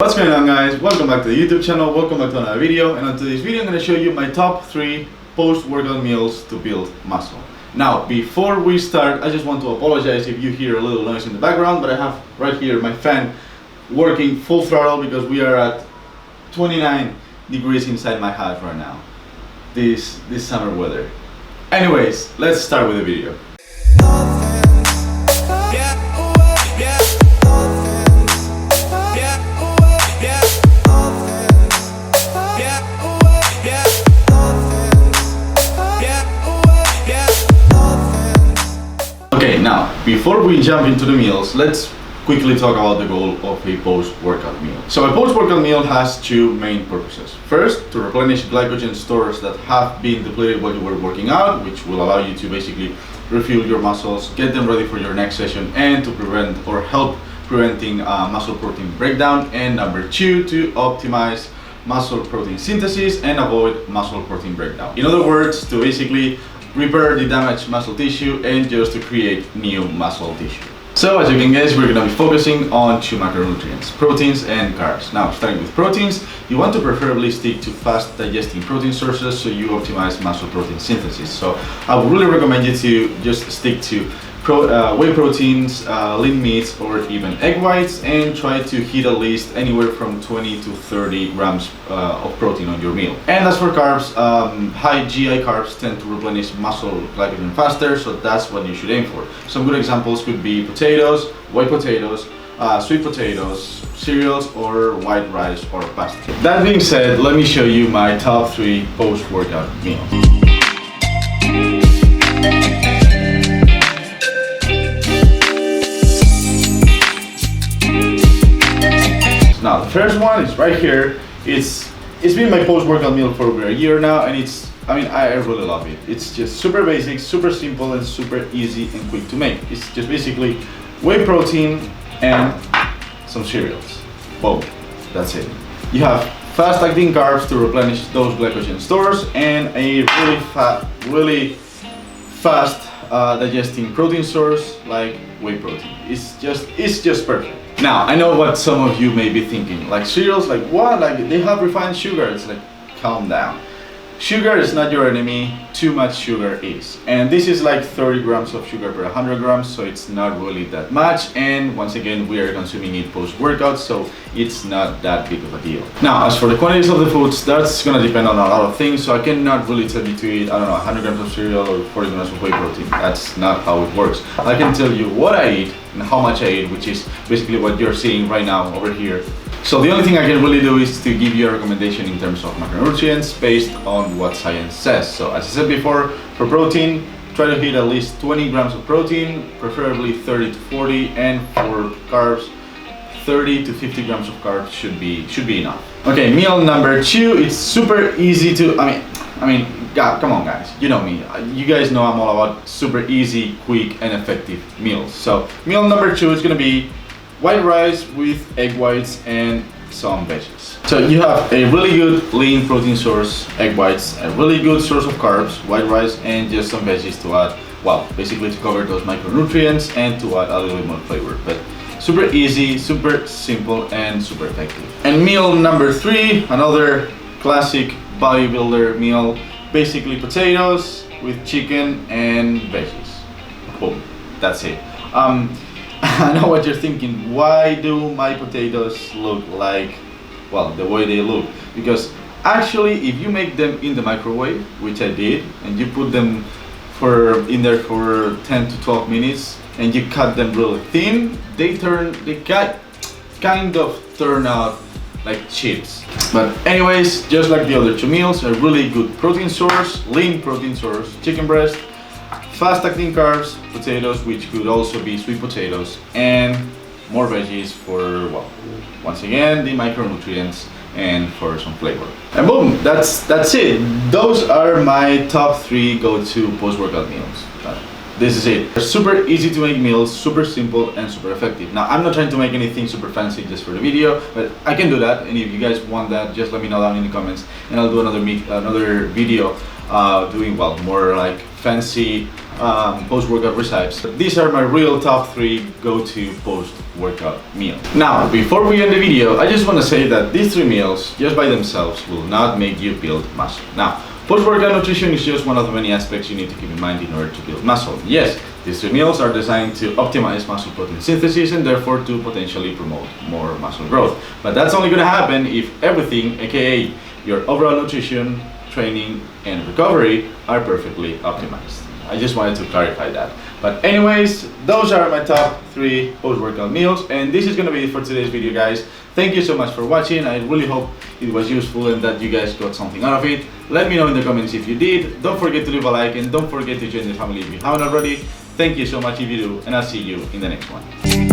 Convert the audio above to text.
What's going on, guys? Welcome back to the YouTube channel, welcome back to another video, and on today's video I'm going to show you my top 3 post-workout meals to build muscle. Now, before we start, I just want to apologize if you hear a little noise in the background, but I have right here my fan working full throttle because we are at 29 degrees inside my house right now, this summer weather. Anyways, let's start with the video. Okay, now, before we jump into the meals, let's quickly talk about the goal of a post-workout meal. So a post-workout meal has 2 main purposes. First, to replenish glycogen stores that have been depleted while you were working out, which will allow you to basically refuel your muscles, get them ready for your next session, and to prevent or help preventing muscle protein breakdown. And number 2, to optimize muscle protein synthesis and avoid muscle protein breakdown. In other words, to basically repair the damaged muscle tissue and just to create new muscle tissue. So as you can guess, we're going to be focusing on 2 macronutrients, proteins and carbs. Now, starting with proteins, you want to preferably stick to fast digesting protein sources so you optimize muscle protein synthesis. So I would really recommend you to just stick to whey proteins, lean meats, or even egg whites, and try to hit at least anywhere from 20 to 30 grams of protein on your meal. And as for carbs, high GI carbs tend to replenish muscle glycogen faster, so that's what you should aim for. Some good examples could be potatoes, white potatoes, sweet potatoes, cereals, or white rice or pasta. That being said, let me show you my top 3 post-workout meals. Now, the first one is right here. It's been my post-workout meal for over a year now, and I really love it. It's just super basic, super simple, and super easy and quick to make. It's just basically whey protein and some cereals. Boom, that's it. You have fast-acting carbs to replenish those glycogen stores, and a really fast digesting protein source like whey protein. It's just perfect. Now, I know what some of you may be thinking, like cereals, like what? Like they have refined sugar. It's like, calm down. Sugar is not your enemy, too much sugar is. And this is like 30 grams of sugar per 100 grams, so it's not really that much. And once again, we are consuming it post-workout, so it's not that big of a deal. Now, as for the quantities of the foods, that's gonna depend on a lot of things, so I cannot really tell you to eat, I don't know, 100 grams of cereal or 40 grams of whey protein. That's not how it works. I can tell you what I eat and how much I eat, which is basically what you're seeing right now over here. So the only thing I can really do is to give you a recommendation in terms of macronutrients based on what science says. So as I said before, for protein, try to hit at least 20 grams of protein, preferably 30 to 40, and for carbs, 30 to 50 grams of carbs should be enough. Okay, meal number 2, it's super easy to, God, come on guys, you know me. You guys know I'm all about super easy, quick, and effective meals. So meal number 2 is gonna be white rice with egg whites and some veggies. So you have a really good lean protein source, egg whites, a really good source of carbs, white rice, and just some veggies to add, well, basically to cover those micronutrients and to add a little bit more flavor. But super easy, super simple, and super effective. And meal number 3, another classic bodybuilder meal, basically potatoes with chicken and veggies. Boom, that's it. I know what you're thinking, why do my potatoes look like, well, the way they look? Because actually, if you make them in the microwave, which I did, and you put them in there for 10 to 12 minutes, and you cut them really thin, they kind of turn out like chips. But anyways, just like the other 2 meals, a really good protein source, lean protein source, chicken breast, fast-acting carbs, potatoes, which could also be sweet potatoes, and more veggies for, well, once again, the micronutrients and for some flavor. And boom, that's it. Those are my top 3 go-to post-workout meals. This is it. They're super easy to make meals, super simple and super effective. Now, I'm not trying to make anything super fancy just for the video, but I can do that. And if you guys want that, just let me know down in the comments, and I'll do another video doing, well, more like fancy post-workout recipes. These are my real top 3 go-to post-workout meals. Now, before we end the video, I just want to say that these 3 meals, just by themselves, will not make you build muscle. Now, post-workout nutrition is just one of the many aspects you need to keep in mind in order to build muscle. Yes, these 3 meals are designed to optimize muscle protein synthesis and therefore to potentially promote more muscle growth. But that's only going to happen if everything, aka your overall nutrition, training, and recovery, are perfectly optimized. I just wanted to clarify that. But anyways, those are my top 3 post-workout meals, and this is going to be it for today's video, guys. Thank you so much for watching. I really hope it was useful and that you guys got something out of it. Let me know in the comments if you did. Don't forget to leave a like and don't forget to join the family if you haven't already. Thank you so much if you do, and I'll see you in the next one.